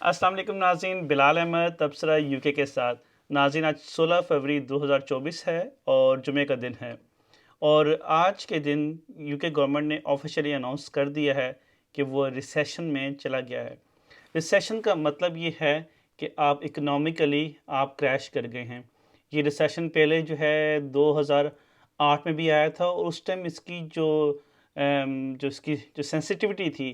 अस्सलाम वालेकुम नाज़रीन, बिलाल अहमद तबसरा यूके के साथ। नाज़रीन, आज 16 फरवरी 2024 है और जुमे का दिन है। और आज के दिन यूके गवर्नमेंट ने ऑफिशियली अनाउंस कर दिया है कि वो रिसेशन में चला गया है। रिसेशन का मतलब ये है कि आप इकोनॉमिकली आप क्रैश कर गए हैं। ये रिसेशन पहले जो है 2008 में भी आया था और उस टाइम इसकी जो इसकी जो सेंसिटिविटी थी,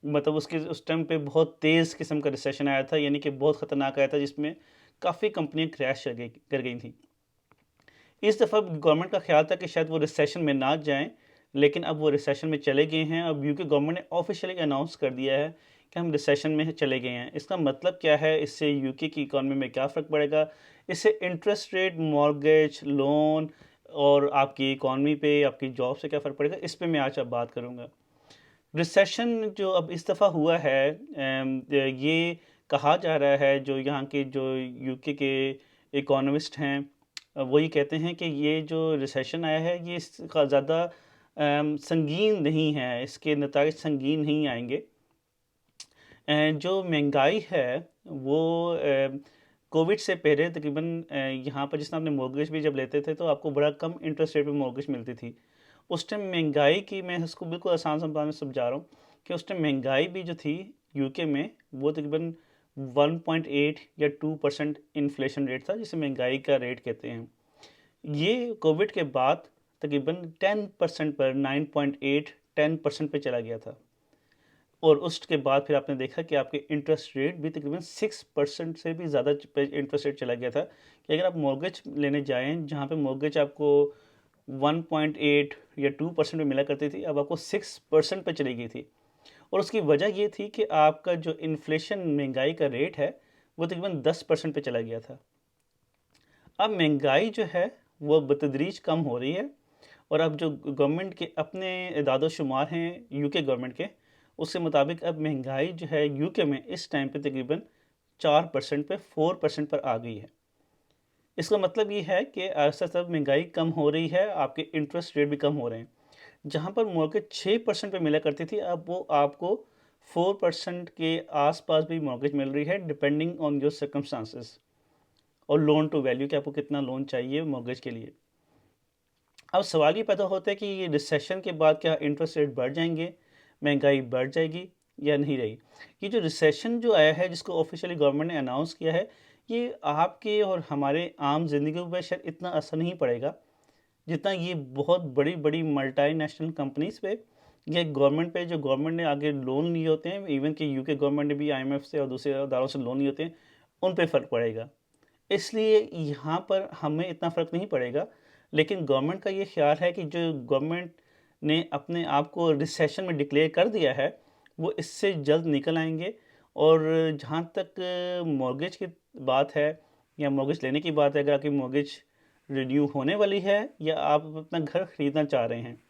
मतलब उसके उस टाइम पे बहुत तेज़ किस्म का रिसेशन आया था, यानी कि बहुत ख़तरनाक आया था जिसमें काफ़ी कंपनियां क्रैश कर गई थी। इस दफ़ा गवर्नमेंट का ख्याल था कि शायद वो रिसेशन में ना जाएं, लेकिन अब वो रिसेशन में चले गए हैं। अब यूके गवर्नमेंट ने ऑफिशियली अनाउंस कर दिया है कि हम रिसेशन में चले गए हैं। इसका मतलब क्या है, इससे यूके की इकॉनमी में क्या फ़र्क पड़ेगा, इससे इंटरेस्ट रेट, मॉर्गेज, लोन और आपकी इकॉनमी पे, आपकी जॉब से क्या फ़र्क पड़ेगा, इस पे मैं आज अब बात करूँगा। रिसेशन जो अब इस दफ़ा हुआ है, ये कहा जा रहा है, जो यहाँ के जो यूके के इकोनॉमिस्ट हैं, वो ये कहते हैं कि ये जो रिसेशन आया है ये इसका ज़्यादा संगीन नहीं है, इसके नताइज संगीन नहीं आएंगे। जो महंगाई है वो कोविड से पहले तकरीबन यहाँ पर जिसमें आपने मॉर्गेज भी जब लेते थे तो आपको बड़ा कम इंटरेस्ट रेट पे मॉर्गेज मिलती थी। उस टाइम महंगाई की, मैं इसको बिल्कुल आसान शब्दों में समझा रहा हूँ कि उस टाइम महंगाई भी जो थी यूके में वो तकरीबन 1.8 या 2% इन्फ्लेशन रेट था, जिसे महंगाई का रेट कहते हैं। ये कोविड के बाद तकरीबन 10% पर 9.8 10% पे चला गया था। और उसके बाद फिर आपने देखा कि आपके इंटरेस्ट रेट भी तकरीबन 6% से भी ज़्यादा इंटरेस्ट रेट चला गया था कि अगर आप मॉर्गेज लेने जाएं, जहाँ पे मॉर्गेज आपको 1.8 या 2% पे मिला करती थी, अब आपको 6% पे चली गई थी। और उसकी वजह ये थी कि आपका जो इन्फ्लेशन, महंगाई का रेट है, वो तकरीबन 10% पे चला गया था। अब महंगाई जो है वो बतदरीज कम हो रही है और अब जो गवर्नमेंट के अपने इदाद शुमार हैं यूके गवर्नमेंट के, उसके मुताबिक अब महंगाई जो है यूके में इस टाइम पे तकरीबन 4% पे 4% पर आ गई है। इसका मतलब ये है कि ऐसा सब महंगाई कम हो रही है, आपके इंटरेस्ट रेट भी कम हो रहे हैं। जहाँ पर मॉर्गेज 6% पे मिला करती थी, अब वो आपको 4% के आसपास भी मॉर्गेज मिल रही है, डिपेंडिंग ऑन योर सर्कमस्टांसेस और लोन टू वैल्यू, कि आपको कितना लोन चाहिए मॉर्गेज के लिए। अब सवाल ये पैदा होता है कि ये रिसेशन के बाद क्या इंटरेस्ट रेट बढ़ जाएंगे, महंगाई बढ़ जाएगी या नहीं रही। ये जो रिसेशन जो आया है, जिसको ऑफिशियली गवर्नमेंट ने अनाउंस किया है, ये आपके और हमारे आम जिंदगी पर शायद इतना असर नहीं पड़ेगा जितना ये बहुत बड़ी बड़ी मल्टीनेशनल कंपनीज पे या गवर्नमेंट पे, जो गवर्नमेंट ने आगे लोन लिए होते हैं, इवन कि यूके गवर्नमेंट ने भी आईएमएफ से और दूसरे अदारों से लोन लिए होते हैं, उन पे फ़र्क पड़ेगा। इसलिए यहाँ पर हमें इतना फ़र्क नहीं पड़ेगा। लेकिन गवर्नमेंट का ये ख्याल है कि जो गवर्नमेंट ने अपने आप को रिसेशन में डिक्लेयर कर दिया है, वो इससे जल्द निकल आएंगे। और जहाँ तक मॉर्गेज की बात है या मॉर्गेज लेने की बात है, अगर आपकी मॉर्गेज रिन्यू होने वाली है या आप अपना घर ख़रीदना चाह रहे हैं,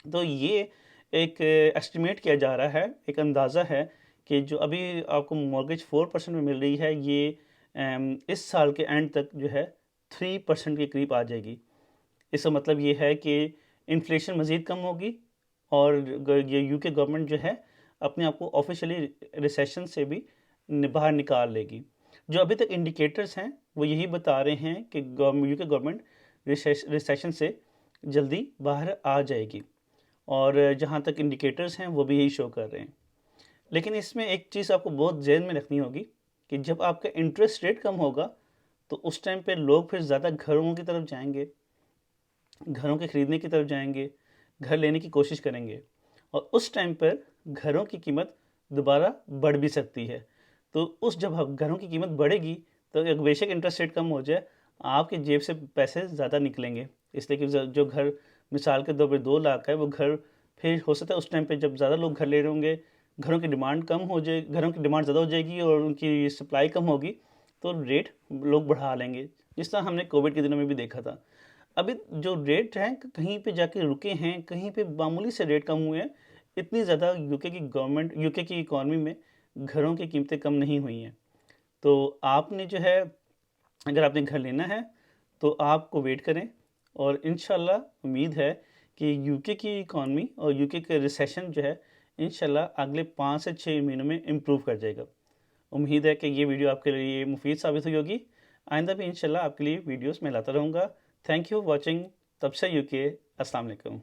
तो ये एक एस्टिमेट किया जा रहा है, एक अंदाज़ा है कि जो अभी आपको मॉर्गेज 4% में मिल रही है, ये इस साल के एंड तक जो है 3% के करीब आ जाएगी। इसका मतलब ये है कि इन्फ्लेशन मज़ीद कम होगी और ये यूके गवर्नमेंट जो है अपने आप को ऑफिशियली रिसेशन से भी बाहर निकाल लेगी। जो अभी तक इंडिकेटर्स हैं वो यही बता रहे हैं कि यूके गवर्नमेंट रिसेशन से जल्दी बाहर आ जाएगी और जहाँ तक इंडिकेटर्स हैं वो भी यही शो कर रहे हैं। लेकिन इसमें एक चीज़ आपको बहुत ज़हन में रखनी होगी कि जब आपका इंटरेस्ट रेट कम होगा तो उस टाइम पे लोग फिर ज़्यादा घरों की तरफ जाएंगे, घरों के ख़रीदने की तरफ जाएंगे, घर लेने की कोशिश करेंगे और उस टाइम पर घरों की कीमत दोबारा बढ़ भी सकती है। तो उस जब घरों की कीमत बढ़ेगी तो एक बेशक इंटरेस्ट रेट कम हो जाए, आपकी जेब से पैसे ज़्यादा निकलेंगे। इसलिए कि जो घर मिसाल के तौर पर 2 लाख है, वो घर फिर हो सकता है उस टाइम पे जब ज़्यादा लोग घर ले रहे होंगे, घरों की डिमांड कम हो जाए, घरों की डिमांड ज़्यादा हो जाएगी और उनकी सप्लाई कम होगी, तो रेट लोग बढ़ा लेंगे, जिस तरह हमने कोविड के दिनों में भी देखा था। अभी जो रेट हैं कहीं पे जाके रुके हैं, कहीं पे मामूली से रेट कम हुए हैं। इतनी ज़्यादा यूके की इकॉनमी में घरों की कीमतें कम नहीं हुई हैं। तो आपने जो है, अगर आपने घर लेना है तो आपको वेट करें और इंशाल्लाह उम्मीद है कि यूके की इकॉनमी और यूके के रिसेशन जो है इंशाल्लाह अगले 5 से 6 महीनों में इम्प्रूव कर जाएगा। उम्मीद है कि ये वीडियो आपके लिए मुफीद साबित हुई होगी। आइंदा भी इंशाल्लाह आपके लिए वीडियोस मैं लाता रहूँगा। Thank you watching. तब से यूके। अस्सलाम वालेकुम।